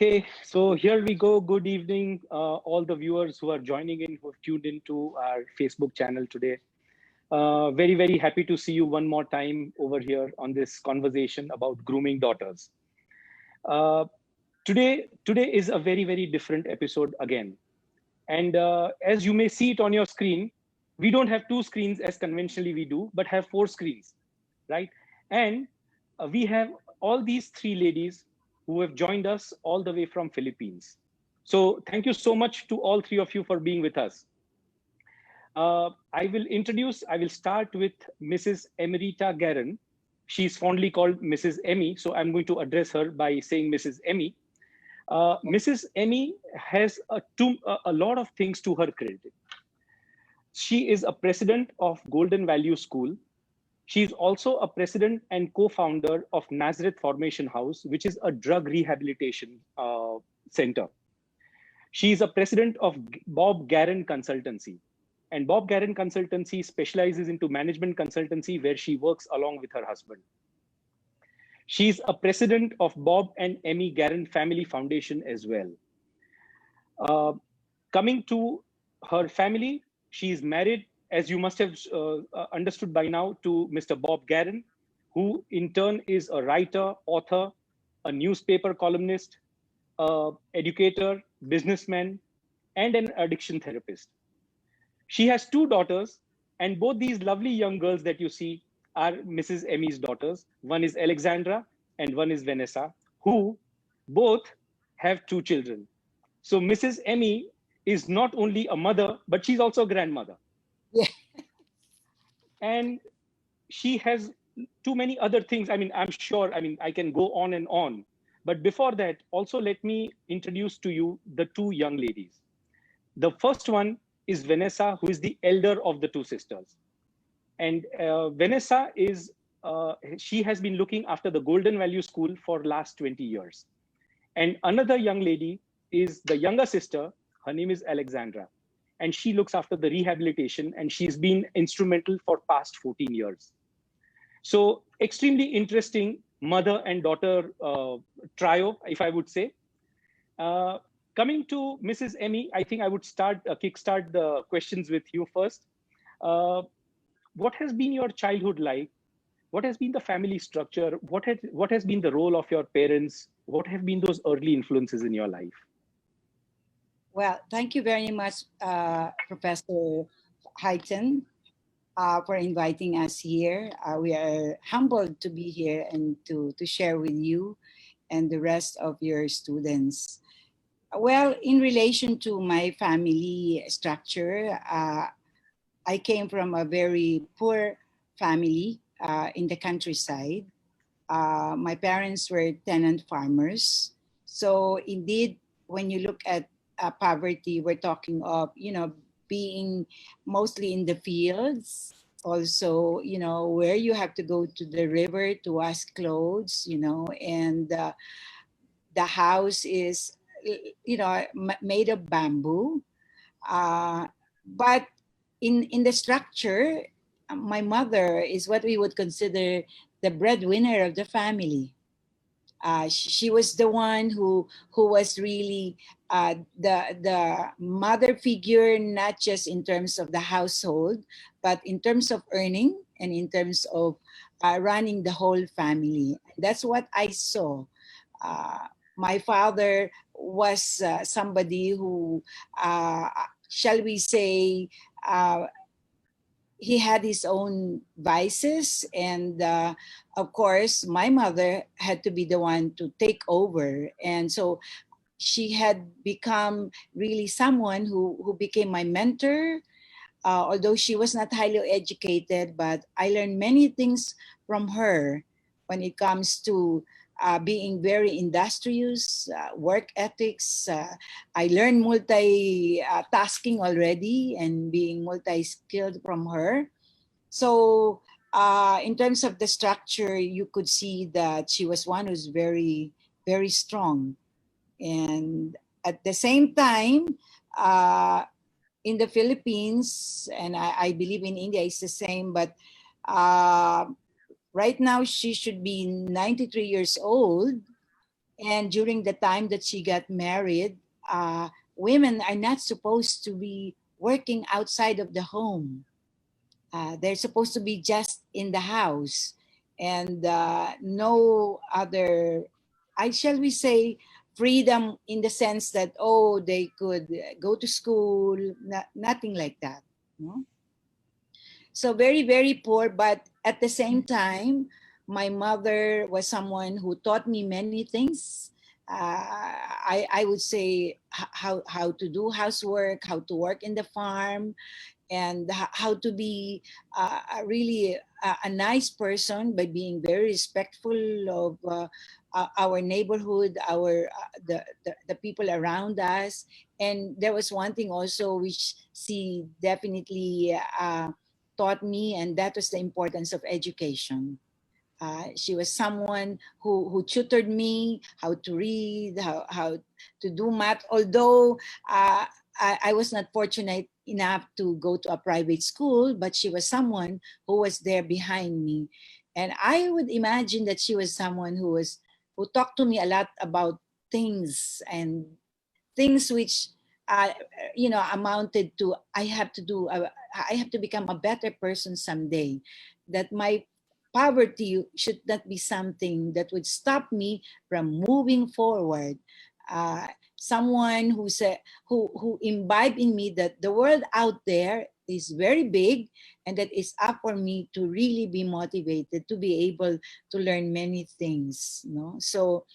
Okay, so here we go. Good evening, all the viewers who are joining in, who have tuned into our Facebook channel today. Very, very happy to see you one more time over here on this conversation about grooming daughters. Uh, today is a very, very different episode again. And as you may see it on your screen, we don't have two screens as conventionally we do, but have four screens, right? And we have all these three ladies who have joined us all the way from Philippines. So thank you so much to all three of you for being with us. I will start with Mrs. Emerita Garon. She's fondly called Mrs. Emmy, so I'm going to address her by saying Mrs. Emmy. Mrs. Emmy has a lot of things to her credit. She is a president of Golden Value School. She is also a president and co-founder of Nazareth Formation House, which is a drug rehabilitation center. She is a president of Bob Garon Consultancy. And Bob Garon Consultancy specializes into management consultancy where she works along with her husband. She's a president of Bob and Emmy Garon Family Foundation as well. Coming to her family, she is married, as you must have understood by now, to Mr. Bob Garon, who in turn is a writer, author, a newspaper columnist, educator, businessman, and an addiction therapist. She has two daughters, and both these lovely young girls that you see are Mrs. Emmy's daughters. One is Alexandra and one is Vanessa, who both have two children. So Mrs. Emmy is not only a mother, but she's also a grandmother. Yeah. And she has too many other things. I'm sure, I can go on and on. But before that, also let me introduce to you the two young ladies. The first one is Vanessa, who is the elder of the two sisters. And Vanessa she has been looking after the Golden Value School for last 20 years. And another young lady is the younger sister. Her name is Alexandra. And she looks after the rehabilitation, and she's been instrumental for past 14 years. So extremely interesting mother and daughter trio, if I would say. Coming to Mrs. Emmy, I think I would kickstart the questions with you first. What has been your childhood like? What has been the family structure? What has been the role of your parents? What have been those early influences in your life? Well, thank you very much, Professor Hyten, for inviting us here. We are humbled to be here and to share with you and the rest of your students. Well, in relation to my family structure, I came from a very poor family in the countryside. My parents were tenant farmers. So indeed, when you look at poverty, we're talking of, being mostly in the fields. Also, where you have to go to the river to wash clothes, and the house is, made of bamboo. But in the structure, my mother is what we would consider the breadwinner of the family. She was the one who was really the mother figure, not just in terms of the household, but in terms of earning and in terms of running the whole family. That's what I saw. My father was somebody who, shall we say, he had his own vices, and of course my mother had to be the one to take over, and so she had become really someone who became my mentor. Although she was not highly educated, but I learned many things from her when it comes to being very industrious, work ethics. I learned multi-tasking already and being multi-skilled from her. So in terms of the structure, you could see that she was one who's very, very strong. And at the same time, in the Philippines, and I believe in India it's the same, but right now she should be 93 years old, And during the time that she got married, women are not supposed to be working outside of the home. They're supposed to be just in the house, and no other, I shall we say, freedom in the sense that, oh, they could go to school, nothing like that. No? So very, very poor, but at the same time, my mother was someone who taught me many things. I would say how to do housework, how to work in the farm, and how to be really a nice person by being very respectful of our neighborhood, the people around us. And there was one thing also which she definitely taught me, and that was the importance of education. She was someone who tutored me how to read, how to do math. Although I was not fortunate enough to go to a private school, but she was someone who was there behind me. And I would imagine that she was someone who talked to me a lot about things, and things which amounted to, I have to become a better person someday, that my poverty should not be something that would stop me from moving forward. Someone who imbibed in me that the world out there is very big, and that it's up for me to really be motivated to be able to learn many things, so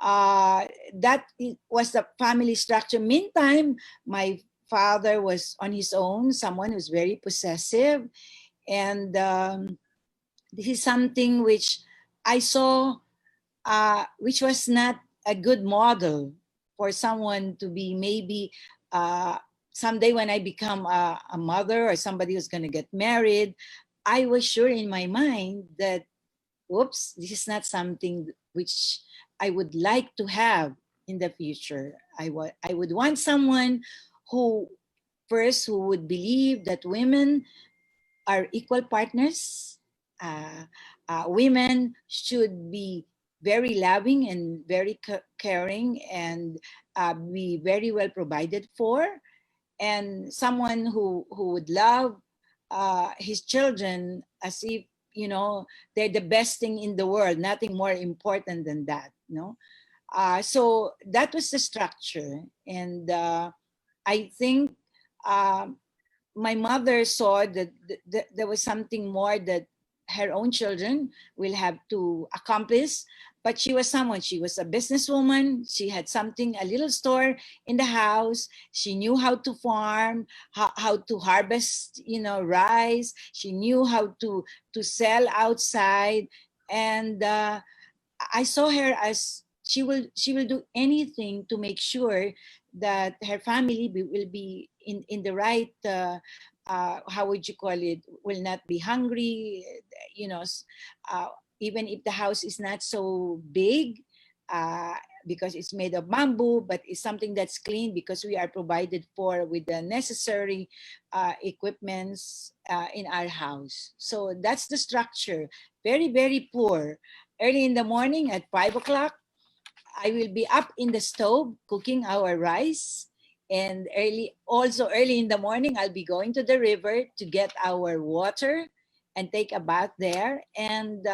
that was the family structure. Meantime, my father was on his own, someone who's very possessive. And this is something which I saw, which was not a good model for someone to be, maybe someday when I become a mother, or somebody who's going to get married. I was sure in my mind that, whoops, this is not something which I would like to have in the future. I would want someone who, first, who would believe that women are equal partners. Women should be very loving and very caring, and be very well provided for, and someone who would love his children as if, they're the best thing in the world, nothing more important than that. So that was the structure. And I think um, my mother saw that there was something more that her own children will have to accomplish. But she was a businesswoman. She had something, a little store in the house. She knew how to farm, how to harvest, rice. She knew how to sell outside. And I saw her as she will do anything to make sure that her family will be in the right, how would you call it, will not be hungry, you know s- uh, even if the house is not so big, uh, because it's made of bamboo, but it's something that's clean because we are provided for with the necessary equipments in our house. So that's the structure. Very, very poor. Early in the morning at 5 o'clock, I will be up in the stove cooking our rice. And early in the morning, I'll be going to the river to get our water and take a bath there. And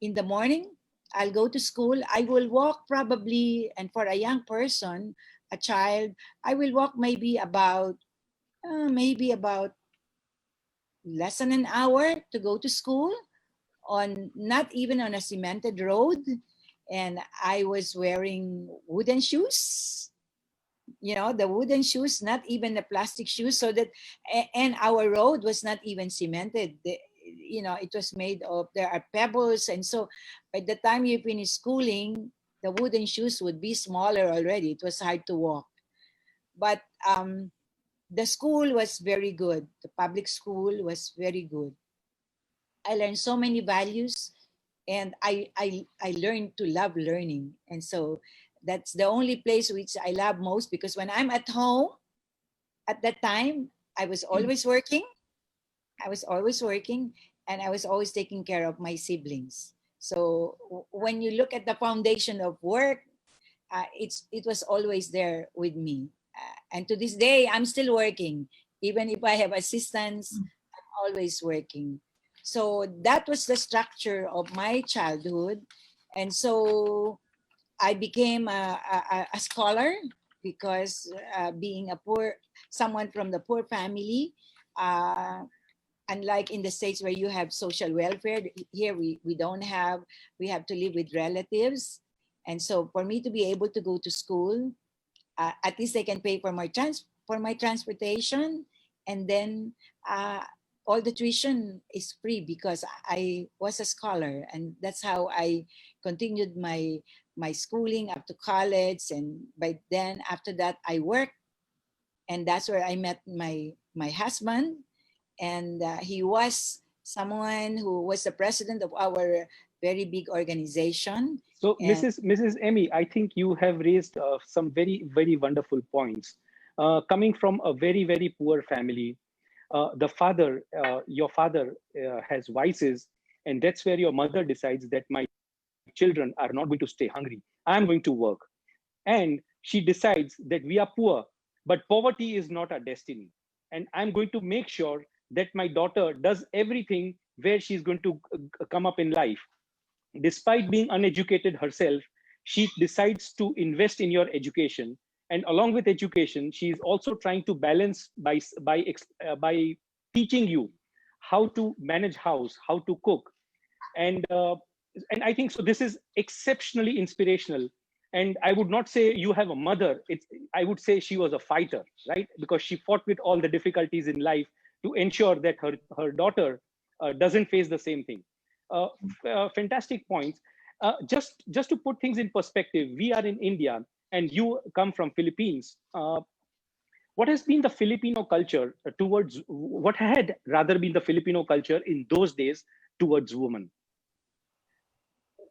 in the morning, I'll go to school. I will walk probably, and for a young person, a child, I will walk maybe about less than an hour to go to school, on not even on a cemented road. And I was wearing wooden shoes, the wooden shoes, not even the plastic shoes. So that, and our road was not even cemented. It was made of, there are pebbles. And so by the time you finish schooling, the wooden shoes would be smaller already. It was hard to walk. But the school was very good. The public school was very good. I learned so many values, and I learned to love learning. And so that's the only place which I love most, because when I'm at home at that time, I was always working. I was always working, and I was always taking care of my siblings. So when you look at the foundation of work, it was always there with me. And to this day, I'm still working. Even if I have assistants, I'm always working. So that was the structure of my childhood. And so I became a scholar because being a someone from the poor family, uh, unlike in the States where you have social welfare, here we don't have, we have to live with relatives. And so for me to be able to go to school, at least they can pay for for my transportation, and then uh, all the tuition is free because I was a scholar, and that's how I continued my schooling up to college. And by then, after that, I worked, and that's where I met my husband, and he was someone who was the president of our very big organization. So, And Mrs. Emmy, I think you have raised some very wonderful points. Coming from a very poor family, your father has vices, and that's where your mother decides that my children are not going to stay hungry. I'm going to work. And she decides that we are poor, but poverty is not our destiny. And I'm going to make sure that my daughter does everything where she's going to come up in life. Despite being uneducated herself, she decides to invest in your education. And along with education, she is also trying to balance by teaching you how to manage house, how to cook, and I think so. This is exceptionally inspirational. And I would not say you have a mother. I would say she was a fighter, right? Because she fought with all the difficulties in life to ensure that her daughter doesn't face the same thing. Fantastic points. Just to put things in perspective, we are in India, and you come from Philippines. What has been the Filipino culture towards what had rather been the Filipino culture in those days towards women?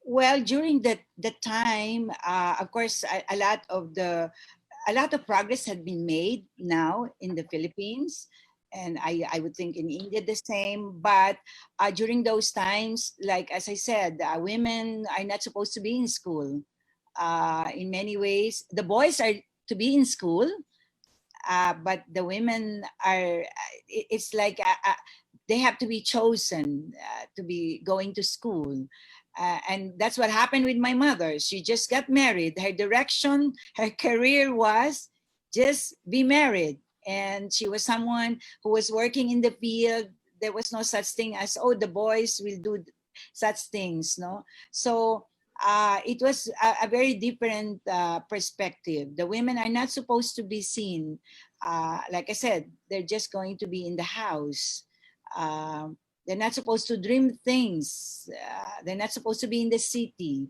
well, during the time, of course, a lot of progress had been made now in the Philippines, and I would think in India the same. But during those times, like as I said, women are not supposed to be in school. In many ways, the boys are to be in school, but the women are. It's like they have to be chosen to be going to school. And that's what happened with my mother. She just got married. Her direction, her career was just be married. And she was someone who was working in the field. There was no such thing as, oh, the boys will do such things, no? So it was a very different perspective. The women are not supposed to be seen. Like I said, they're just going to be in the house. They're not supposed to dream things. They're not supposed to be in the city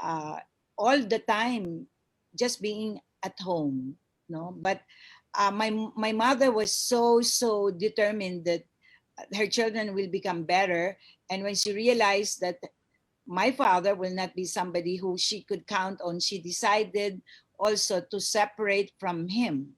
uh, all the time, just being at home. No, but my mother was so determined that her children will become better, and when she realized that my father will not be somebody who she could count on, she decided also to separate from him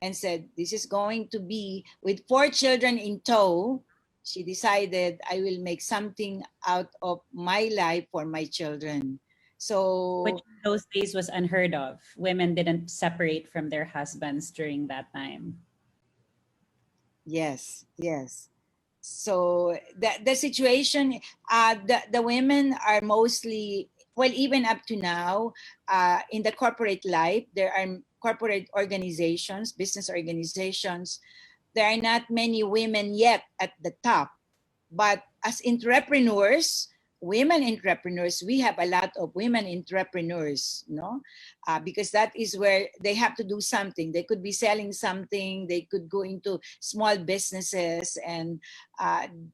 and said, this is going to be with 4 children in tow. She decided, I will make something out of my life for my children. Which So, in those days was unheard of. Women didn't separate from their husbands during that time. yes, yes. So the situation, the women are mostly, well, even up to now, in the corporate life, there are corporate organizations, business organizations. There are not many women yet at the top, but as entrepreneurs, women entrepreneurs, we have a lot of women entrepreneurs, no? Because that is where they have to do something. They could be selling something, they could go into small businesses, and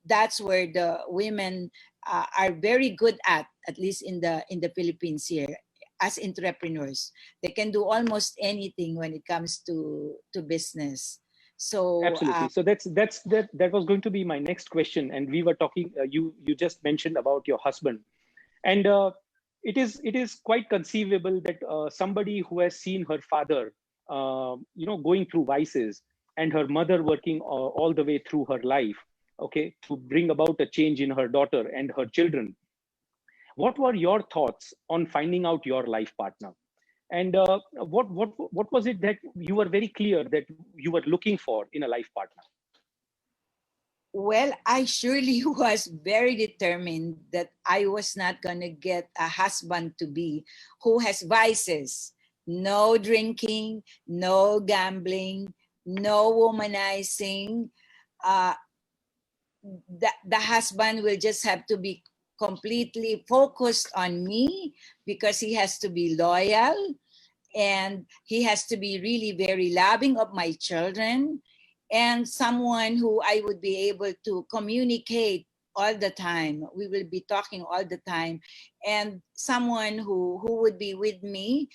that's where the women are very good at least in the Philippines here, as entrepreneurs. They can do almost anything when it comes to business. So Absolutely. So that was going to be my next question, and we were talking. You just mentioned about your husband, and it is quite conceivable that somebody who has seen her father, going through vices, and her mother working all the way through her life, okay, to bring about a change in her daughter and her children. what were your thoughts on finding out your life partner? And what was it that you were very clear that you were looking for in a life partner? Well, I surely was very determined that I was not going to get a husband to be who has vices. No drinking, no gambling, no womanizing. Uh, the husband will just have to be completely focused on me because he has to be loyal and he has to be really very loving of my children and someone who I would be able to communicate all the time. We will be talking all the time, and someone who would be with me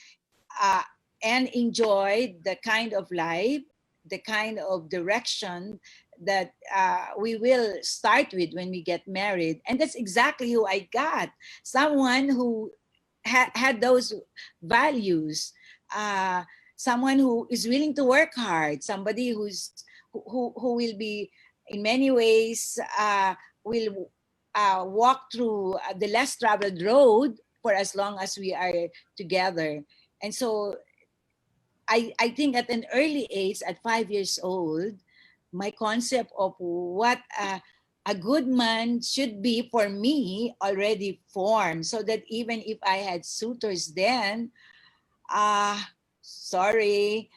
uh, and enjoy the kind of life, the kind of direction that we will start with when we get married. And that's exactly who I got. Someone who had those values, uh, someone who is willing to work hard, somebody who will be in many ways will walk through the less traveled road for as long as we are together. And so I think at an early age, at 5 years old, my concept of what a good man should be for me already formed, so that even if I had suitors then, uh, sorry,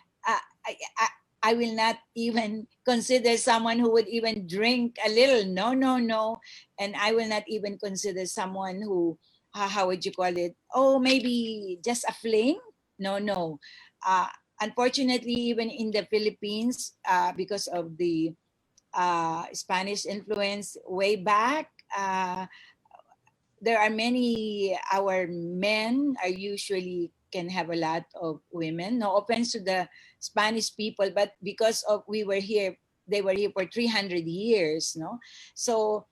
I will not even consider someone who would even drink a little. No, no, no. And I will not even consider someone who, how would you call it? Oh, maybe just a fling? No, no. Uh, Unfortunately, even in the Philippines, because of the Spanish influence way back, there are many, our men are usually can have a lot of women. No offense to the Spanish people, but because of we were here, they were here for 300 years, no? So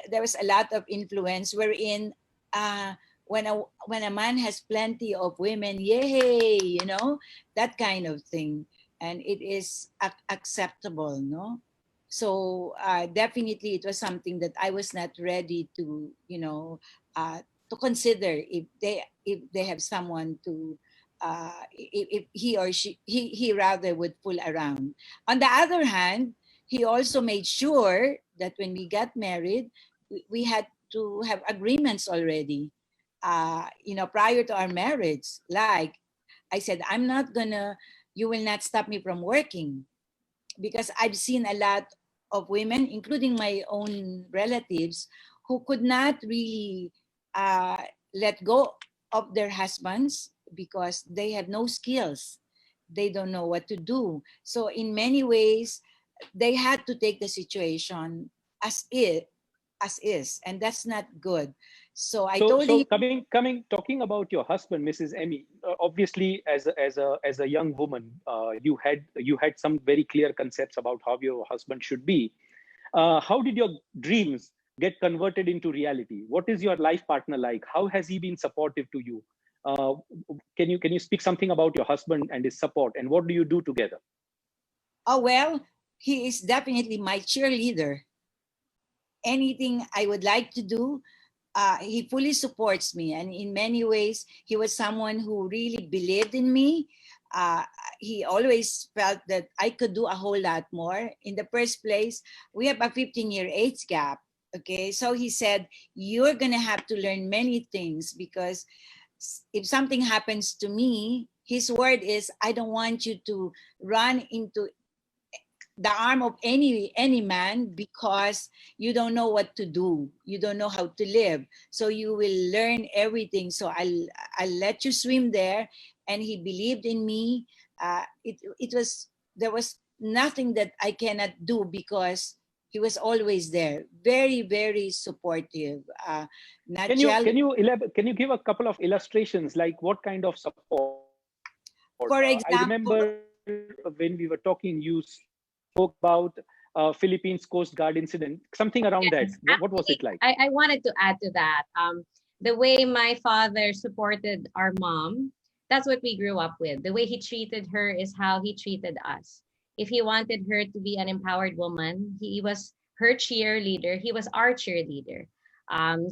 there was a lot of influence wherein uh, when a man has plenty of women, yay, you know, that kind of thing. And it is acceptable, no? So definitely it was something that I was not ready to, you know, to consider if they have someone to if he or he rather would fool around. On the other hand, he also made sure that when we got married, we had to have agreements already. You know, prior to our marriage, like I said, I'm not gonna. You will not stop me from working, because I've seen a lot of women, including my own relatives, who could not really uh, let go of their husbands because they have no skills. They don't know what to do. So in many ways, they had to take the situation as as is, and that's not good. So I So, told so him, talking about your husband, Mrs. Emmy. Obviously, as a young woman, you had some very clear concepts about how your husband should be. How did your dreams get converted into reality? What is your life partner like? How has he been supportive to you? Uh, can you speak something about your husband and his support, and what do you do together? oh, well, he is definitely my cheerleader. Anything I would like to do, he fully supports me. And in many ways, he was someone who really believed in me. Uh, he always felt that I could do a whole lot more. In the first place, we have a 15-year age gap. Okay, so he said, you're going to have to learn many things, because if something happens to me, his word is, I don't want you to run into the arm of any man, because you don't know what to do, you don't know how to live, so you will learn everything. So I'll let you swim there. And he believed in me. It was, there was nothing that I cannot do, because he was always there, very very supportive, not Can you jealous. can you elab- can you give a couple of illustrations, like what kind of support? For I example, remember when we were talking, you spoke about Philippines Coast Guard incident, something around that. What was it like? Actually, I wanted to add to that. The way my father supported our mom, that's what we grew up with. The way he treated her is how he treated us. If he wanted her to be an empowered woman, he was her cheerleader. He was our cheerleader.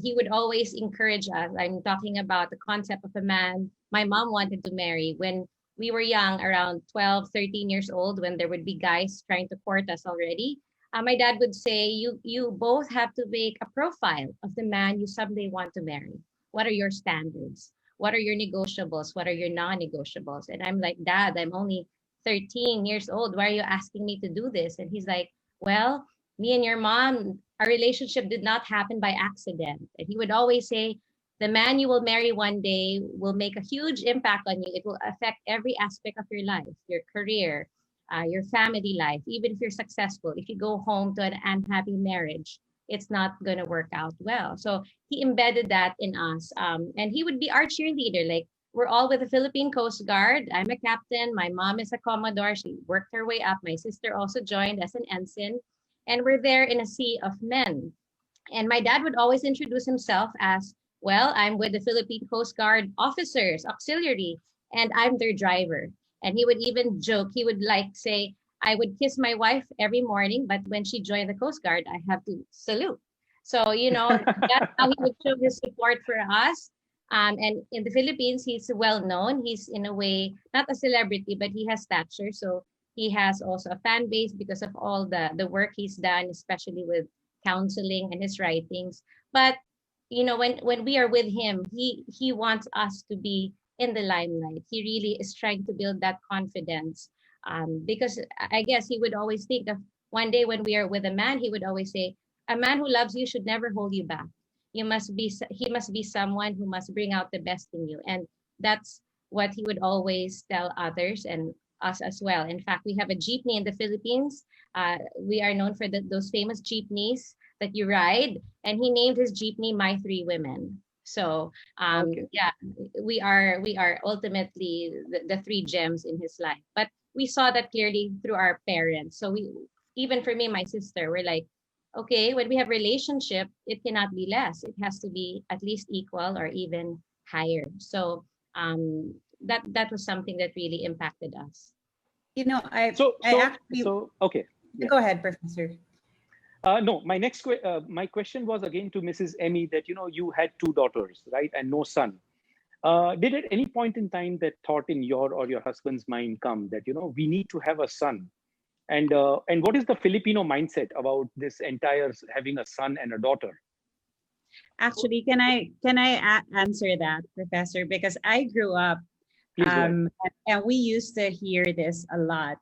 He would always encourage us. I'm talking about the concept of a man my mom wanted to marry when we were young, around 12, 13 years old, when there would be guys trying to court us already. My dad would say, you both have to make a profile of the man you someday want to marry. What are your standards? What are your negotiables? What are your non-negotiables? And I'm like, Dad, I'm only 13 years old. Why are you asking me to do this? And he's like, well, me and your mom, our relationship did not happen by accident. And he would always say, the man you will marry one day will make a huge impact on you. It will affect every aspect of your life, your career, your family life. Even if you're successful, if you go home to an unhappy marriage, it's not going to work out well. So he embedded that in us. And he would be our cheerleader. Like, we're all with the Philippine Coast Guard. I'm a captain. My mom is a commodore. She worked her way up. My sister also joined as an ensign. And we're there in a sea of men. And my dad would always introduce himself as, well, I'm with the Philippine Coast Guard officers, auxiliary, and I'm their driver. And he would even joke, he would like say, I would kiss my wife every morning, but when she joined the Coast Guard, I have to salute. So, that's how he would show his support for us. And in the Philippines, he's well known. He's in a way, not a celebrity, but he has stature. So he has also a fan base because of all the work he's done, especially with counseling and his writings. But when we are with him, he wants us to be in the limelight. He really is trying to build that confidence, because I guess he would always think of one day when we are with a man, he would always say, a man who loves you should never hold you back. He must be someone who must bring out the best in you. And that's what he would always tell others and us as well. In fact, we have a jeepney in the Philippines. We are known for those famous jeepneys that you ride, and he named his jeepney My Three Women. So Okay. yeah, we are ultimately the three gems in his life. But we saw that clearly through our parents. So we, even for me and my sister, we're like, okay, when we have relationship, it cannot be less. It has to be at least equal or even higher. So that was something that really impacted us. So I so actually so okay. Yeah. go ahead, Professor. No, my question was again to Mrs. Emmy that you had two daughters, right, and no son. Did at any point in time that thought in your or your husband's mind come that we need to have a son? And what is the Filipino mindset about this entire having a son and a daughter? Actually, can I answer that, Professor? Because I grew up, Please go ahead. and we used to hear this a lot.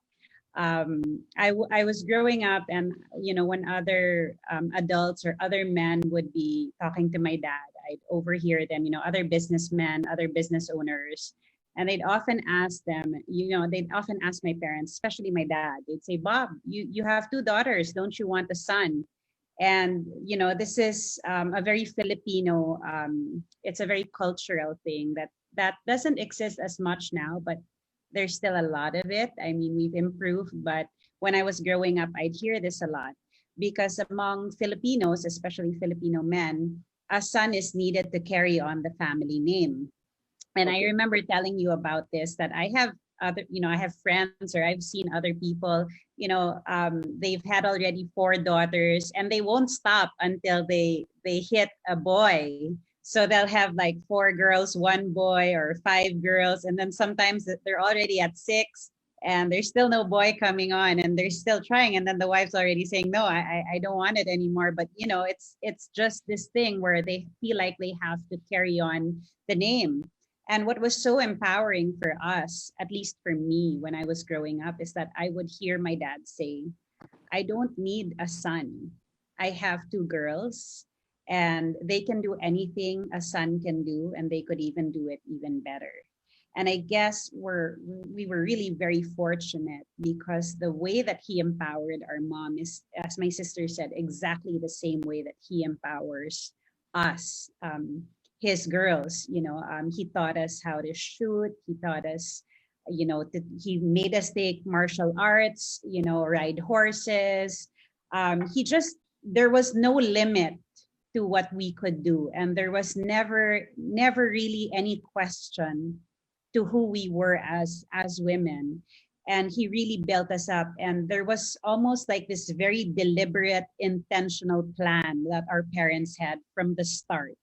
I was growing up, and when other adults or other men would be talking to my dad, I'd overhear them. Other businessmen, other business owners, and they'd often ask my parents, especially my dad. They'd say, "Bob, you have two daughters. Don't you want a son?" And this is a very Filipino. It's a very cultural thing that doesn't exist as much now, but there's still a lot of it. I mean, we've improved, but when I was growing up, I'd hear this a lot because among Filipinos, especially Filipino men, a son is needed to carry on the family name. And I Okay. remember telling you about this, that I have friends, or I've seen other people, they've had already four daughters, and they won't stop until they hit a boy. So they'll have like four girls, one boy, or five girls. And then sometimes they're already at six and there's still no boy coming on, and they're still trying. And then the wife's already saying, no, I don't want it anymore. But it's just this thing where they feel like they have to carry on the name. And what was so empowering for us, at least for me when I was growing up, is that I would hear my dad say, I don't need a son. I have two girls, and they can do anything a son can do, and they could even do it even better. And I guess we were really very fortunate because the way that he empowered our mom is, as my sister said, exactly the same way that he empowers us, his girls. He taught us how to shoot. He taught us, he made us take martial arts, ride horses. There was no limit to what we could do, and there was never really any question to who we were as women. and he really built us up. And there was almost like this very deliberate, intentional plan that our parents had from the start.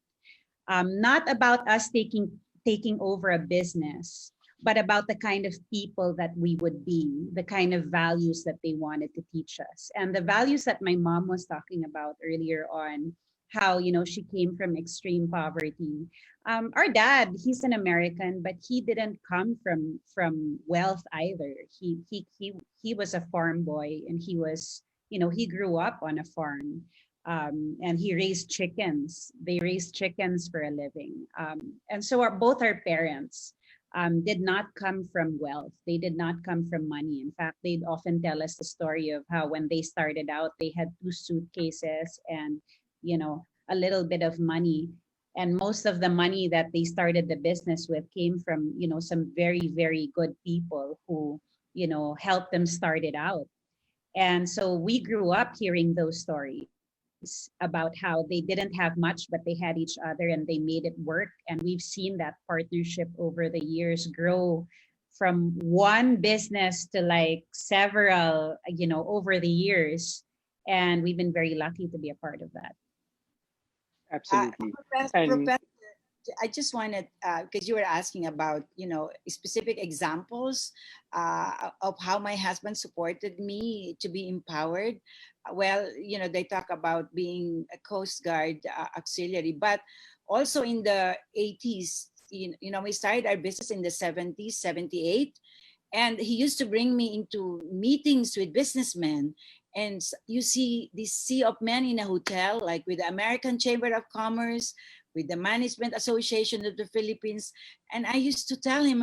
Not about us taking over a business, but about the kind of people that we would be, the kind of values that they wanted to teach us. And the values that my mom was talking about earlier on, how, she came from extreme poverty. Our dad, he's an American, but he didn't come from wealth either. He was a farm boy, and he grew up on a farm. And he raised chickens. They raised chickens for a living. And so both our parents did not come from wealth. They did not come from money. In fact, they'd often tell us the story of how when they started out, they had 2 suitcases and, a little bit of money. And most of the money that they started the business with came from, some very, very good people who, helped them start it out. And so we grew up hearing those stories about how they didn't have much, but they had each other and they made it work. And we've seen that partnership over the years grow from one business to like several, over the years. And we've been very lucky to be a part of that. Absolutely. And Professor, I just wanted, because you were asking about, specific examples of how my husband supported me to be empowered. Well, they talk about being a Coast Guard auxiliary, but also in the 80s, we started our business in the 70s, 78. And he used to bring me into meetings with businessmen. And you see this sea of men in a hotel, like with the American Chamber of Commerce, with the Management Association of the Philippines. And I used to tell him,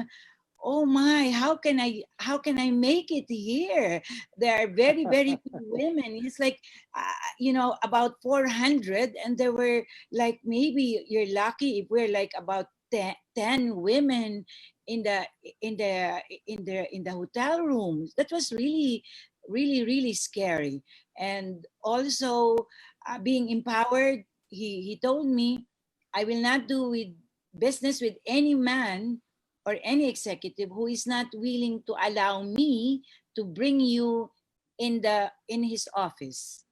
oh my, how can I make it here? There are very, very few women. It's like, about 400. And there were like, maybe you're lucky if we're like about 10 women in the hotel rooms. That was really, really, really scary. And also being empowered, he told me, I will not do business with any man or any executive who is not willing to allow me to bring you in his office.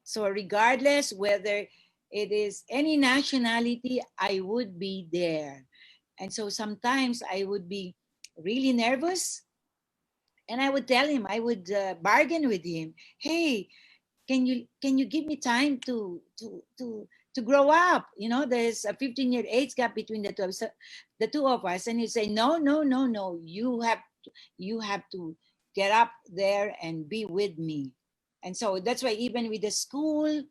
So regardless whether it is any nationality, I would be there. And so sometimes I would be really nervous, and I would tell him, I would bargain with him, hey, can you give me time to grow up? There's a 15-year age gap between the two of us. And he'd say, no, no, no, no, you have to get up there and be with me. And so that's why even with the school,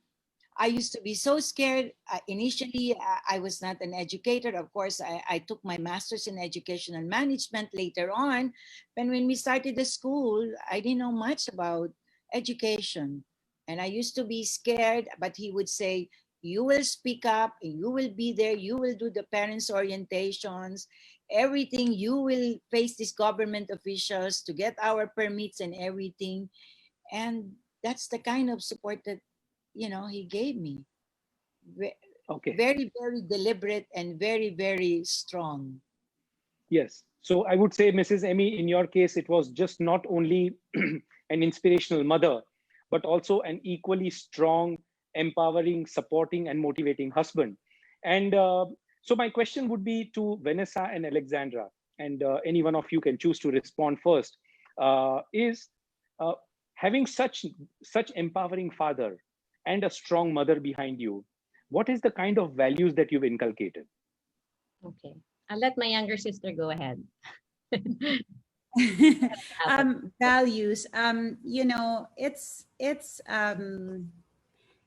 I used to be so scared. Initially, I was not an educator. Of course, I took my master's in educational management later on. But when we started the school, I didn't know much about education. And I used to be scared, but he would say, you will speak up, you will be there, you will do the parents' orientations, everything. You will face these government officials to get our permits and everything. And that's the kind of support that he gave me. okay, Very, very deliberate and very, very strong. yes. So I would say, Mrs. Emmy, in your case, it was just not only an inspirational mother, but also an equally strong, empowering, supporting, and motivating husband. And so my question would be to Vanessa and Alexandra, and any one of you can choose to respond first. Is uh, having such empowering father and a strong mother behind you, what is the kind of values that you've inculcated? Okay. I'll let my younger sister go ahead. Values.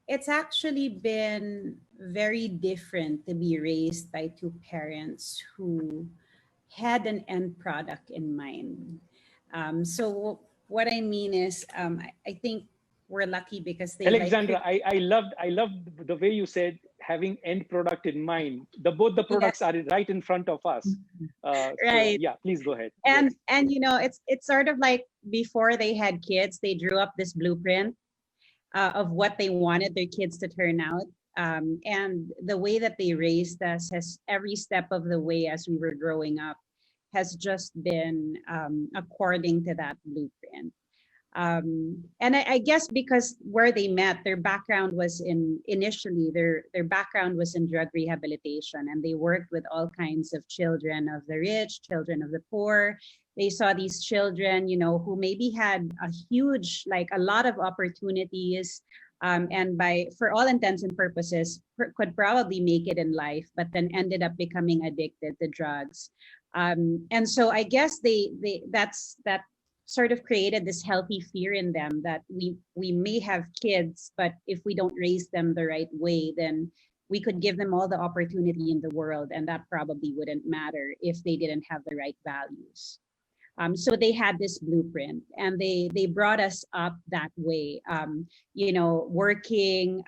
It's actually been very different to be raised by two parents who had an end product in mind. So what I mean is, I think we're lucky because they like Alexandra, I loved the way you said having end product in mind. Both the yes, products are right in front of us. So right. yeah, please go ahead. And Yes. it's sort of like before they had kids, they drew up this blueprint of what they wanted their kids to turn out. And the way that they raised us has every step of the way as we were growing up has just been according to that blueprint. And I guess because where they met, their background was initially their background was in drug rehabilitation, and they worked with all kinds of children of the rich, children of the poor. They saw these children, you know, who maybe had a lot of opportunities, and for all intents and purposes, could probably make it in life, but then ended up becoming addicted to drugs. And so I guess that sort of created this healthy fear in them that we may have kids, but if we don't raise them the right way, then we could give them all the opportunity in the world, and that probably wouldn't matter if they didn't have the right values. So they had this blueprint, and they brought us up that way. You know, working.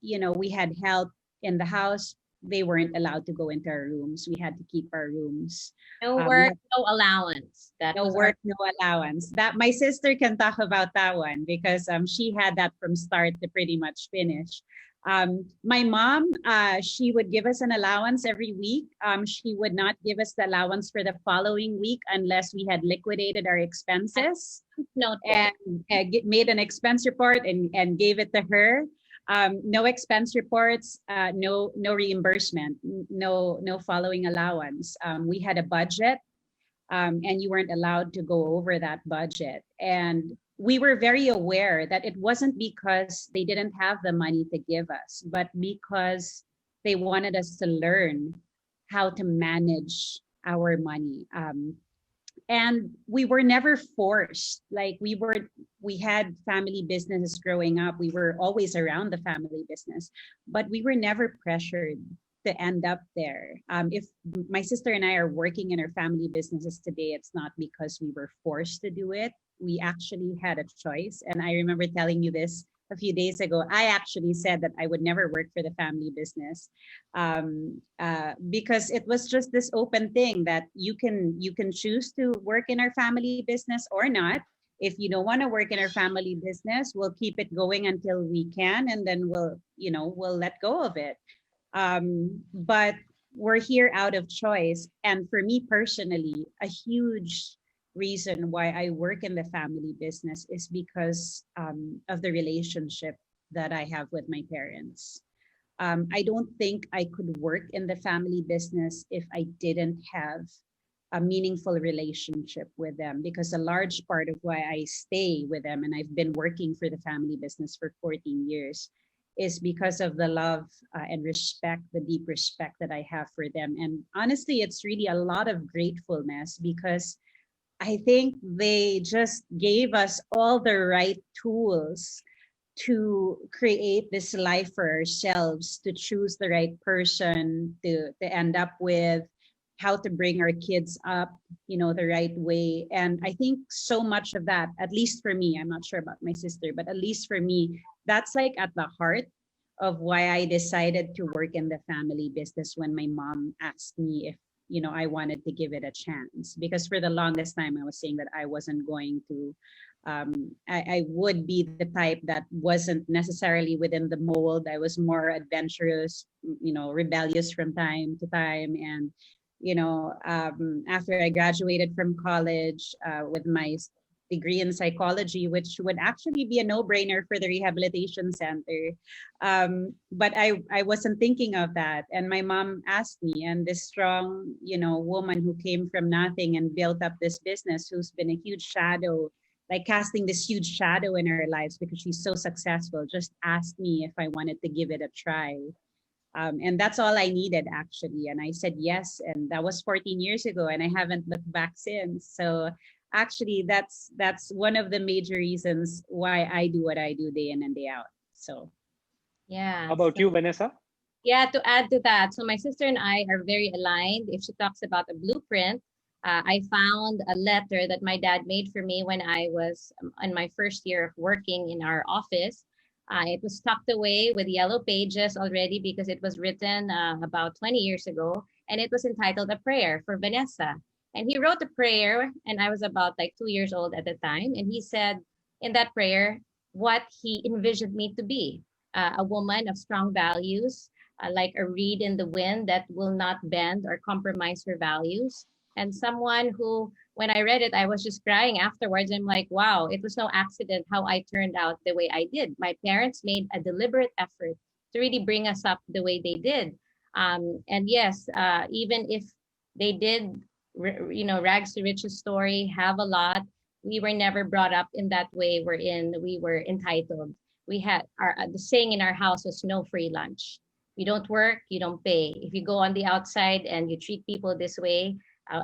You know, we had help in the house. They weren't allowed to go into our rooms. We had to keep our rooms. No work, no allowance. No work, no allowance. That my sister can talk about that one because she had that from start to pretty much finish. My mom, she would give us an allowance every week. She would not give us the allowance for the following week unless we had liquidated our expenses. No, and made an expense report and gave it to her. No expense reports, no reimbursement, no following allowance. We had a budget, and you weren't allowed to go over that budget. And we were very aware that it wasn't because they didn't have the money to give us, but because they wanted us to learn how to manage our money. And we were never forced. Like we had family businesses growing up. We were always around the family business, but we were never pressured to end up there. If my sister and I are working in our family businesses today, it's not because we were forced to do it. We actually had a choice. And I remember telling you this a few days ago. I actually said that I would never work for the family business, because it was just this open thing that you can choose to work in our family business or not. If you don't want to work in our family business, we'll keep it going until we can, and then we'll let go of it. But we're here out of choice. And for me personally, a huge reason why I work in the family business is because of the relationship that I have with my parents. I don't think I could work in the family business if I didn't have a meaningful relationship with them, because a large part of why I stay with them, and I've been working for the family business for 14 years, is because of the love and respect, the deep respect that I have for them. And honestly, it's really a lot of gratefulness, because I think they just gave us all the right tools to create this life for ourselves, to choose the right person to end up with, how to bring our kids up, the right way. And I think so much of that, at least for me, I'm not sure about my sister, but at least for me, that's like at the heart of why I decided to work in the family business when my mom asked me if I wanted to give it a chance. Because for the longest time I was saying that I wasn't going to. I would be the type that wasn't necessarily within the mold. I was more adventurous, rebellious from time to time. And after I graduated from college with my degree in psychology, which would actually be a no-brainer for the rehabilitation center. But I wasn't thinking of that. And my mom asked me, and this strong, woman who came from nothing and built up this business, who's been a huge shadow, like casting this huge shadow in our lives because she's so successful, just asked me if I wanted to give it a try. And that's all I needed, actually. And I said yes. And that was 14 years ago, and I haven't looked back since. So actually, that's one of the major reasons why I do what I do day in and day out. So yeah. How about you, Vanessa? Yeah, to add to that, so my sister and I are very aligned. If she talks about a blueprint, I found a letter that my dad made for me when I was in my first year of working in our office. It was tucked away with yellow pages already because it was written about 20 years ago, and it was entitled A Prayer for Vanessa. And he wrote a prayer, and I was about like 2 years old at the time. And he said in that prayer what he envisioned me to be, a woman of strong values, like a reed in the wind that will not bend or compromise her values, And someone who, when I read it, I was just crying afterwards. I'm like, wow, it was no accident how I turned out the way I did. My parents made a deliberate effort to really bring us up the way they did. And yes, even if they did, rags to riches story, have a lot, we were never brought up in that way. We were entitled. We had the saying in our house was no free lunch. You don't work, you don't pay. If you go on the outside and you treat people this way, uh,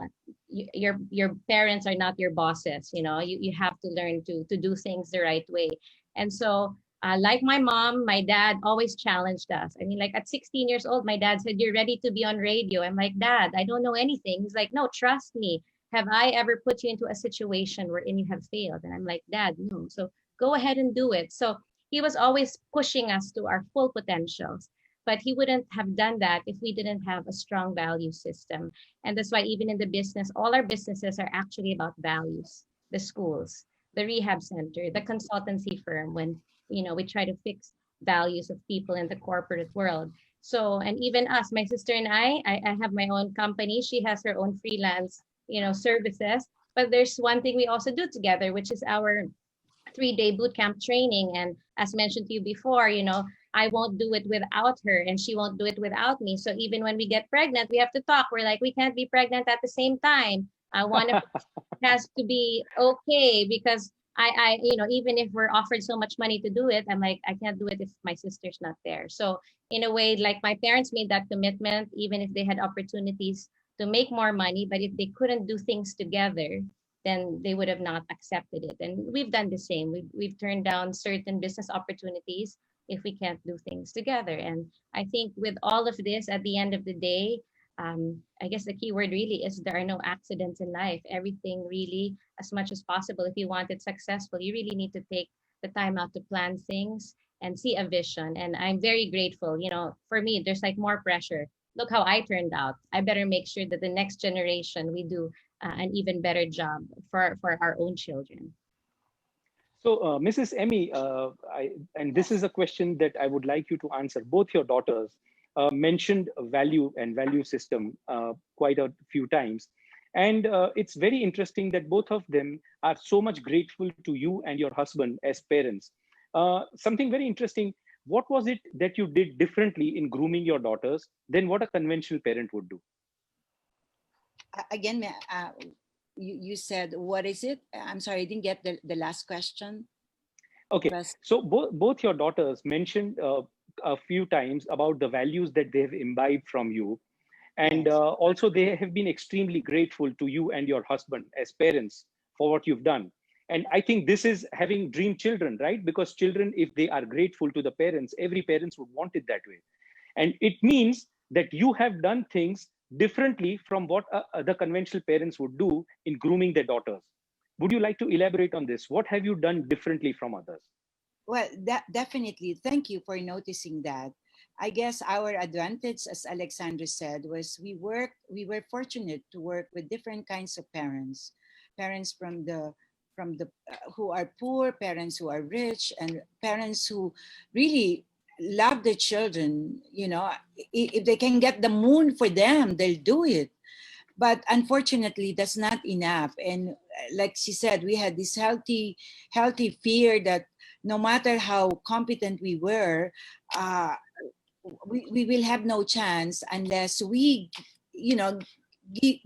your parents are not your bosses. You have to learn to do things the right way. And so, like my mom, my dad always challenged us. I mean, like at 16 years old, my dad said, "You're ready to be on radio." I'm like, "Dad, I don't know anything." He's like, "No, trust me. Have I ever put you into a situation wherein you have failed?" And I'm like, "Dad, no. So go ahead and do it." So he was always pushing us to our full potentials. But he wouldn't have done that if we didn't have a strong value system. And that's why even in the business, all our businesses are actually about values. The schools, the rehab center, the consultancy firm, when we try to fix values of people in the corporate world. So, and even us, my sister and I have my own company. She has her own freelance, services. But there's one thing we also do together, which is our 3-day boot camp training. And as mentioned to you before, I won't do it without her and she won't do it without me. So even when we get pregnant, we have to talk. We're like, we can't be pregnant at the same time. One of us has to be okay because even if we're offered so much money to do it, I'm like, I can't do it if my sister's not there. So in a way, like my parents made that commitment, even if they had opportunities to make more money, but if they couldn't do things together, then they would have not accepted it. And we've done the same. We've turned down certain business opportunities if we can't do things together. And I think with all of this, at the end of the day, I guess the key word really is there are no accidents in life. Everything really, as much as possible, if you want it successful, you really need to take the time out to plan things and see a vision. And I'm very grateful. For me, there's like more pressure. Look how I turned out. I better make sure that the next generation we do an even better job for our own children. So, Mrs. Emmy, and this is a question that I would like you to answer. Both your daughters mentioned value and value system quite a few times. And it's very interesting that both of them are so much grateful to you and your husband as parents. Something very interesting. What was it that you did differently in grooming your daughters than what a conventional parent would do? Again, you said, what is it? I'm sorry, I didn't get the last question. Okay, so both your daughters mentioned a few times about the values that they have imbibed from you. And Yes. Also, they have been extremely grateful to you and your husband as parents for what you've done. And I think this is having dream children, right? Because children, if they are grateful to the parents, every parents would want it that way. And it means that you have done things differently from what the conventional parents would do in grooming their daughters. Would you like to elaborate on this? What have you done differently from others? Well, that definitely. Thank you for noticing that. I guess our advantage, as Alexandra said, was we were fortunate to work with different kinds of parents, parents from the who are poor, parents who are rich, and parents who really love their children. If they can get the moon for them, they'll do it. But unfortunately, that's not enough. And like she said, we had this healthy fear that no matter how competent we were, uh, we will have no chance unless we,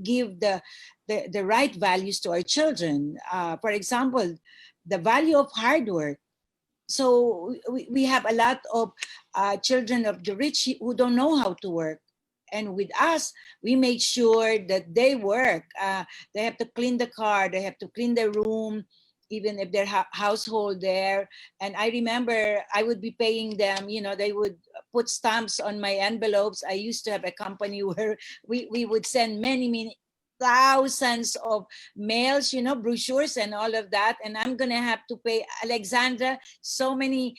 give the right values to our children. For example, the value of hard work. So we have a lot of children of the rich who don't know how to work. And with us, we made sure that they work. They have to clean the car, they have to clean the room, even if their household there. And I remember I would be paying them, they would put stamps on my envelopes. I used to have a company where we would send many thousands of mails, brochures and all of that. And I'm gonna have to pay Alexandra so many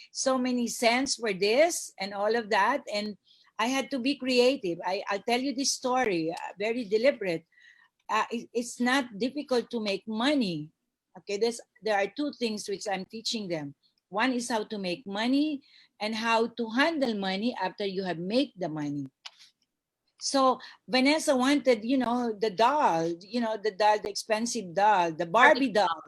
cents for this and all of that. And I had to be creative. I'll tell you this story, very deliberate. It's not difficult to make money. Okay, there are two things which I'm teaching them. One is how to make money and how to handle money after you have made the money. So Vanessa wanted, the doll, the expensive doll, the Barbie doll.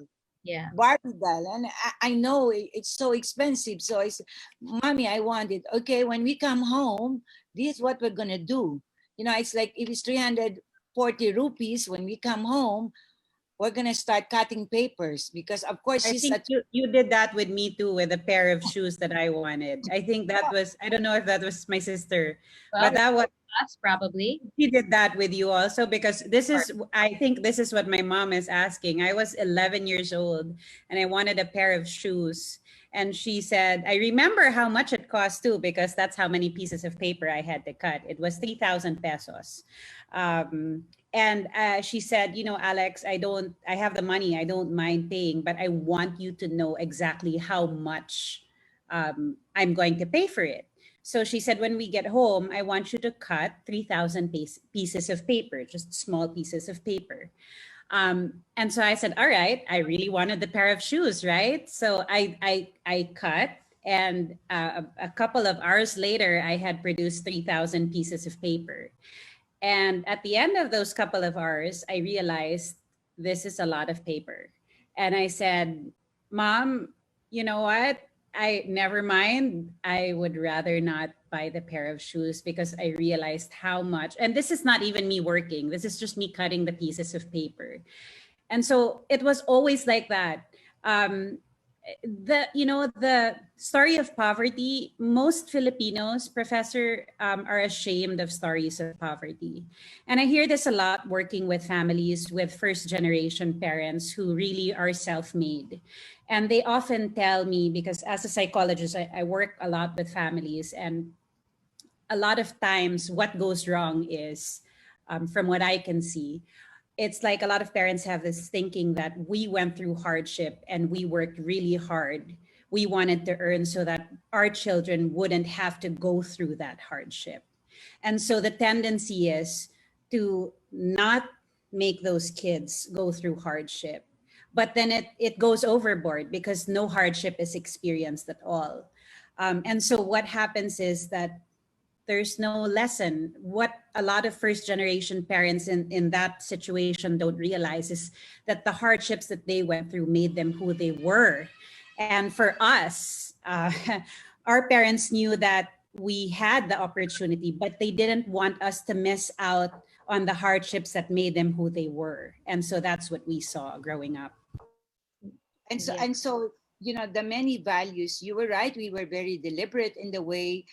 Yeah. Barbie doll. And I know it's so expensive. So I said, Mommy, I want it. Okay, when we come home, this is what we're going to do. It's like if it's 340 rupees when we come home, we're going to start cutting papers because, of course, I she's think you did that with me too, with a pair of shoes that I wanted. I think that was, I don't know if that was my sister, Well, but that was, us probably. she did that with you also, because this is, I think this is what my mom is asking. I was 11 years old and I wanted a pair of shoes. And she said, I remember how much it cost too, because that's how many pieces of paper I had to cut. It was 3,000 pesos. And she said, Alex, I have the money. I don't mind paying, but I want you to know exactly how much I'm going to pay for it. So she said, when we get home, I want you to cut 3,000 pieces of paper, just small pieces of paper. And so I said, all right, I really wanted the pair of shoes, right? So I cut, and a couple of hours later, I had produced 3,000 pieces of paper. And at the end of those couple of hours, I realized this is a lot of paper. And I said, Mom, you know what? I never mind. I would rather not buy the pair of shoes because I realized how much, and this is not even me working, this is just me cutting the pieces of paper. And so it was always like that. The story of poverty, most Filipinos, professor, are ashamed of stories of poverty. And I hear this a lot working with families with first generation parents who really are self-made. And they often tell me, because as a psychologist, I work a lot with families, and a lot of times what goes wrong is, from what I can see, it's like a lot of parents have this thinking that we went through hardship and we worked really hard. We wanted to earn so that our children wouldn't have to go through that hardship. And so the tendency is to not make those kids go through hardship. But then it goes overboard because no hardship is experienced at all. And so what happens is that there's no lesson. What a lot of first generation parents in that situation don't realize is that the hardships that they went through made them who they were. And for us, our parents knew that we had the opportunity, but they didn't want us to miss out on the hardships that made them who they were. And so that's what we saw growing up. and so Yeah. and so the many values, you were right, we were very deliberate in the way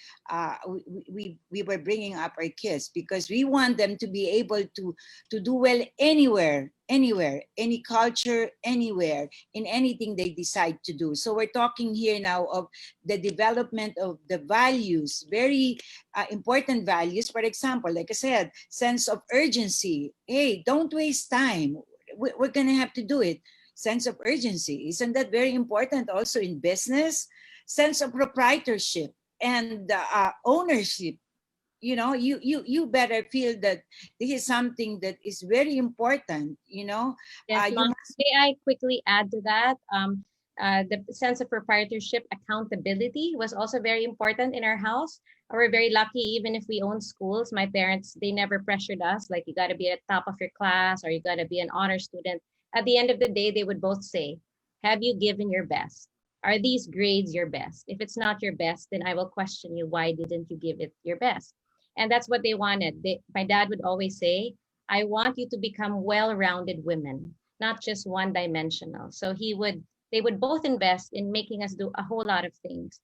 we were bringing up our kids, because we want them to be able to do well anywhere, any culture, anywhere, in anything they decide to do. So we're talking here now of the development of the values, very important values. For example, like I said, sense of urgency. Hey, don't waste time, we're gonna have to do it. Sense of urgency, isn't that very important also in business? Sense of proprietorship and ownership. You better feel that this is something that is very important. Yes, You Mom. must. May I quickly add to that? The sense of proprietorship, accountability was also very important in our house. We're very lucky, even if we own schools, my parents, they never pressured us, like you got to be at the top of your class or you got to be an honor student. At the end of the day, they would both say, have you given your best? Are these grades your best? If it's not your best, then I will question you. Why didn't you give it your best? And that's what they wanted. My dad would always say, I want you to become well-rounded women, not just one-dimensional. So they would both invest in making us do a whole lot of things.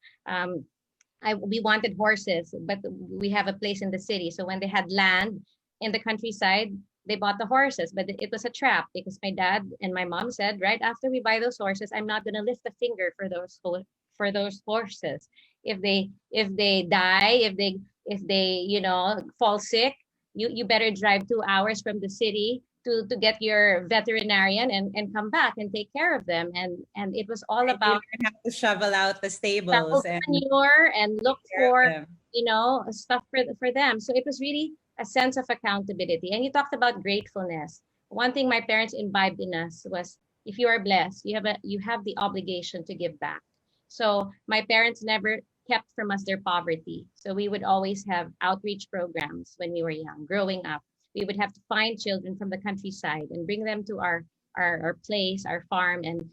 We wanted horses, but we have a place in the city. So when they had land in the countryside, they bought the horses, but it was a trap because my dad and my mom said, right after we buy those horses, I'm not going to lift a finger for those horses. If they die, if they fall sick, you better drive 2 hours from the city to get your veterinarian and come back and take care of them. And it was all Right? You about learn how to shovel out the travel stables and take manure and look care of for them. stuff for them. So it was really a sense of accountability. And you talked about gratefulness. One thing my parents imbibed in us was, if you are blessed, you have the obligation to give back. So my parents never kept from us their poverty. So we would always have outreach programs when we were young, growing up. We would have to find children from the countryside and bring them to our place, our farm, and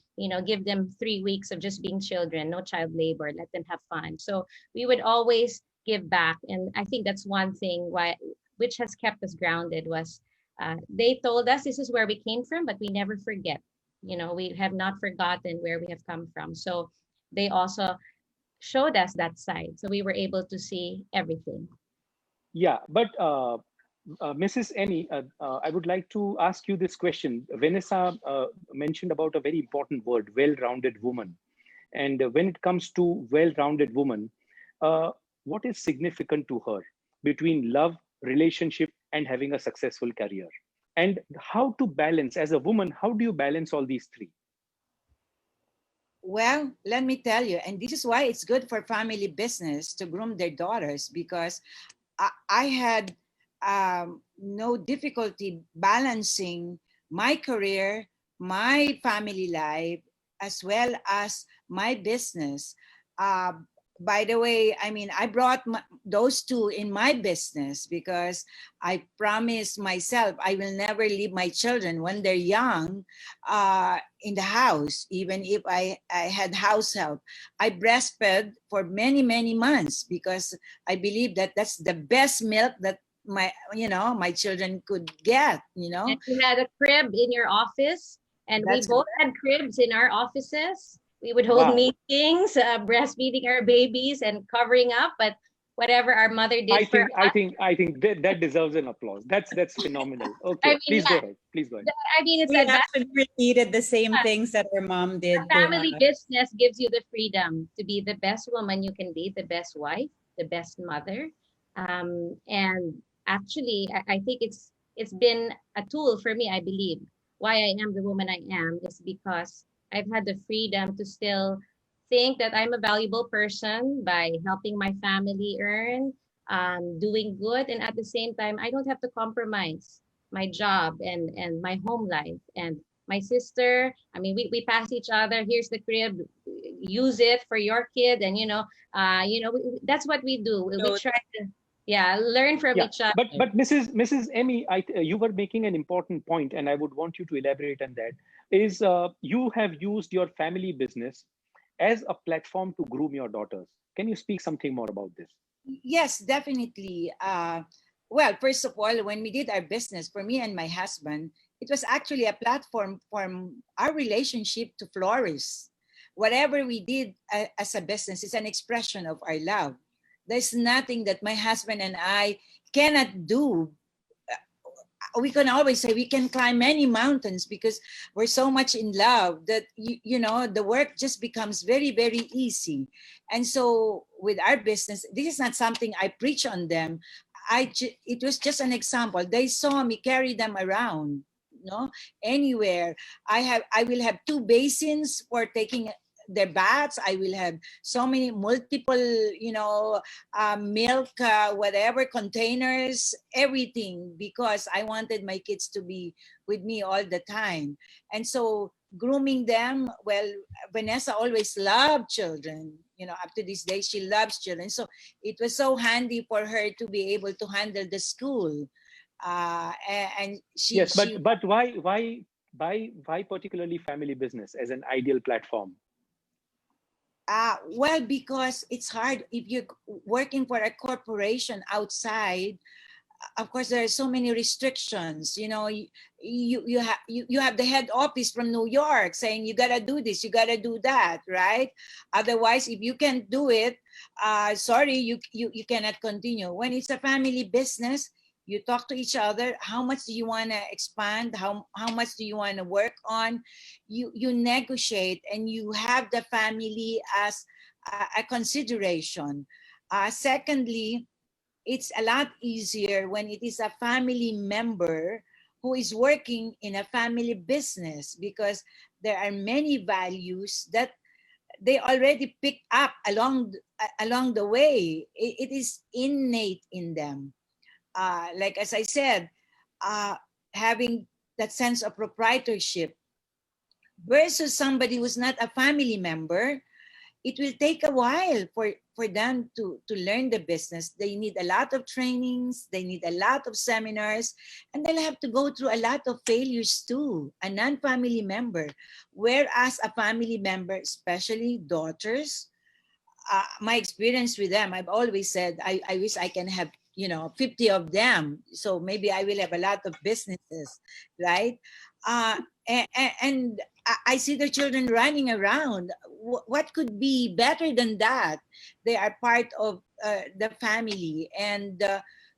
give them 3 weeks of just being children, no child labor, let them have fun. So we would always give back, and I think that's one thing which has kept us grounded was they told us this is where we came from, but we never forget. We have not forgotten where we have come from. So they also showed us that side, so we were able to see everything. Yeah, but Mrs. Emmy, I would like to ask you this question. Vanessa mentioned about a very important word, well-rounded woman. And when it comes to well-rounded woman, what is significant to her between love, relationship, and having a successful career? And how to balance, as a woman, how do you balance all these three? Well, let me tell you, and this is why it's good for family business to groom their daughters, because I had no difficulty balancing my career, my family life, as well as my business. Uh, by the way, I mean, I brought those two in my business because I promised myself I will never leave my children when they're young in the house, even if I had house help. I breastfed for many, many months because I believe that that's the best milk that my children could get. And you had a crib in your office, and we both had cribs in our offices. We would hold meetings, breastfeeding our babies and covering up, but whatever our mother did for us. I think that deserves an applause. That's phenomenal. Okay, please go ahead. Please go ahead. I mean, it's we actually repeated the same things that our mom did. Family business gives you the freedom to be the best woman you can be, the best wife, the best mother, and actually, I think it's been a tool for me. I believe why I am the woman I am is because I've had the freedom to still think that I'm a valuable person by helping my family earn, doing good, and at the same time, I don't have to compromise my job and my home life. And my sister, I mean, we pass each other. Here's the crib, use it for your kid, and that's what we do. We try to learn from each other. But Mrs. Emmy, you were making an important point, and I would want you to elaborate on that. Is you have used your family business as a platform to groom your daughters. Can you speak something more about this? Yes, definitely. Well, first of all, when we did our business, for me and my husband, it was actually a platform for our relationship to flourish. Whatever we did as a business is an expression of our love. There's nothing that my husband and I cannot do. We can always say we can climb many mountains because we're so much in love that the work just becomes very, very easy. And so with our business, this is not something I preach on them. It was just an example. They saw me carry them around, anywhere. I will have 2 basins for taking their baths. I will have so many multiple, milk, whatever containers, everything, because I wanted my kids to be with me all the time. And so grooming them, well, Vanessa always loved children. Up to this day, she loves children. So it was so handy for her to be able to handle the school. And but why particularly family business as an ideal platform? Well, because it's hard if you're working for a corporation outside. Of course, there are so many restrictions. You have the head office from New York saying you gotta do this, you gotta do that, right? Otherwise, if you can't do it, sorry, you cannot continue. When it's a family business, you talk to each other. How much do you want to expand? How much do you want to work on? You negotiate, and you have the family as a consideration. Secondly, it's a lot easier when it is a family member who is working in a family business, because there are many values that they already picked up along the way. It is innate in them. Like as I said, having that sense of proprietorship versus somebody who's not a family member, it will take a while for them to learn the business. They need a lot of trainings, they need a lot of seminars, and they'll have to go through a lot of failures too, a non-family member. Whereas a family member, especially daughters, my experience with them, I've always said, I wish I can have, 50 of them. So maybe I will have a lot of businesses, right? And I see the children running around. What could be better than that? They are part of the family, and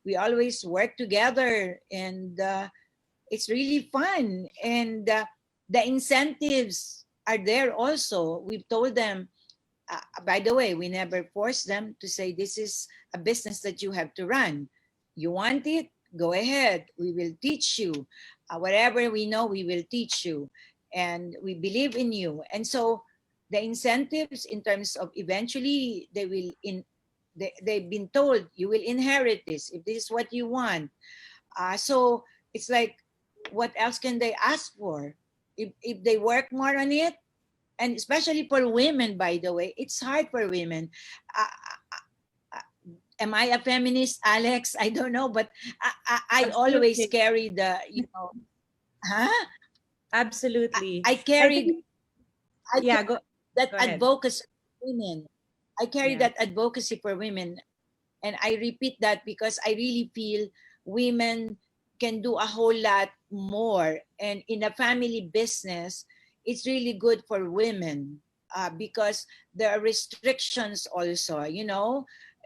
we always work together, and it's really fun. And the incentives are there also. We've told them, by the way, we never force them to say this is a business that you have to run. You want it? Go ahead. We will teach you. Whatever we know, we will teach you. And we believe in you. And so the incentives in terms of eventually they've been told you will inherit this if this is what you want. So it's like, what else can they ask for? If they work more on it, and especially for women, by the way, it's hard for women. Am I a feminist, Alex? I don't know, but I always Absolutely. carry the, huh? Absolutely. I carried Yeah, go that ahead. advocacy for women. I carry Yeah. that advocacy for women. And I repeat that because I really feel women can do a whole lot more. And in a family business, it's really good for women because there are restrictions also,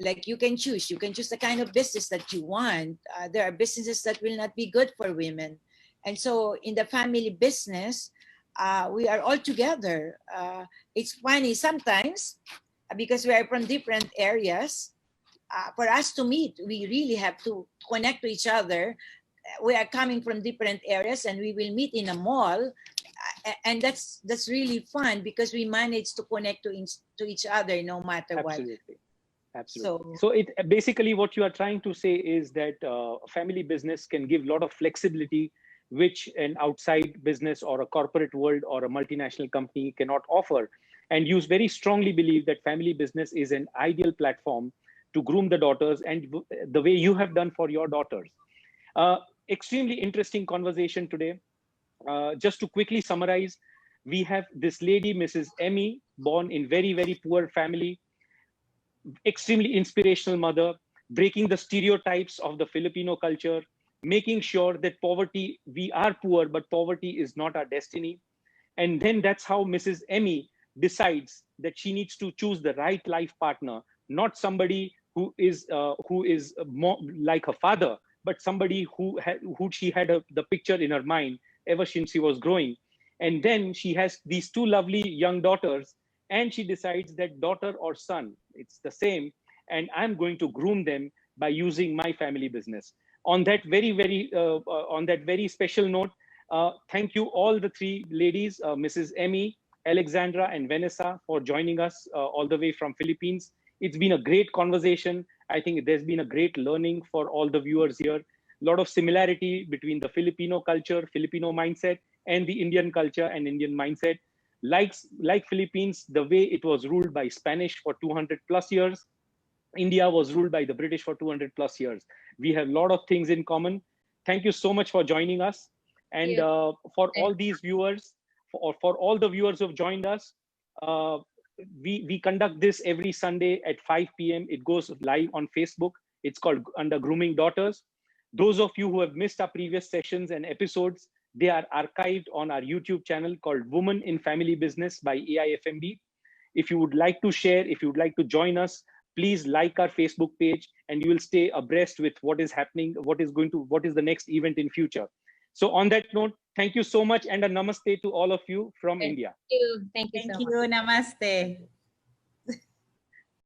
like you can choose. You can choose the kind of business that you want. There are businesses that will not be good for women. And so in the family business, we are all together. It's funny sometimes because we are from different areas. For us to meet, we really have to connect to each other. We are coming from different areas, and we will meet in a mall, and that's really fun because we manage to connect to each other no matter what. Absolutely. Absolutely. So So it basically what you are trying to say is that a family business can give a lot of flexibility, which an outside business or a corporate world or a multinational company cannot offer. And you very strongly believe that family business is an ideal platform to groom the daughters, and the way you have done for your daughters. Uh, Extremely interesting conversation today. Just to quickly summarize, we have this lady, Mrs. Emmy, born in very, very poor family, extremely inspirational mother, breaking the stereotypes of the Filipino culture, making sure that poverty, we are poor, but poverty is not our destiny. And then that's how Mrs. Emmy decides that she needs to choose the right life partner, not somebody who is more like her father, but somebody who she had the picture in her mind ever since she was growing. And then she has these two lovely young daughters, and she decides that daughter or son, it's the same, and I'm going to groom them by using my family business. On that very special note, thank you all the three ladies, Mrs. Emmy, Alexandra, and Vanessa, for joining us all the way from Philippines. It's been a great conversation. I think there's been a great learning for all the viewers here. A lot of similarity between the Filipino culture, Filipino mindset, and the Indian culture and Indian mindset. Like Philippines, the way it was ruled by Spanish for 200 plus years, India was ruled by the British for 200 plus years. We have a lot of things in common. Thank you so much for joining us. And You. for all these viewers, for all the viewers who have joined us, uh, we conduct this every Sunday at 5 p.m. It goes live on Facebook. It's called under Grooming Daughters. Those of you who have missed our previous sessions and episodes, they are archived on our YouTube channel called Women in Family Business by AIFMB. If you would like to share, if you would like to join us, please like our Facebook page, and you will stay abreast with what is happening, what is the next event in future. So on that note, thank you so much, and a namaste to all of you from Thank India. you. Thank you Thank so you. much. Namaste.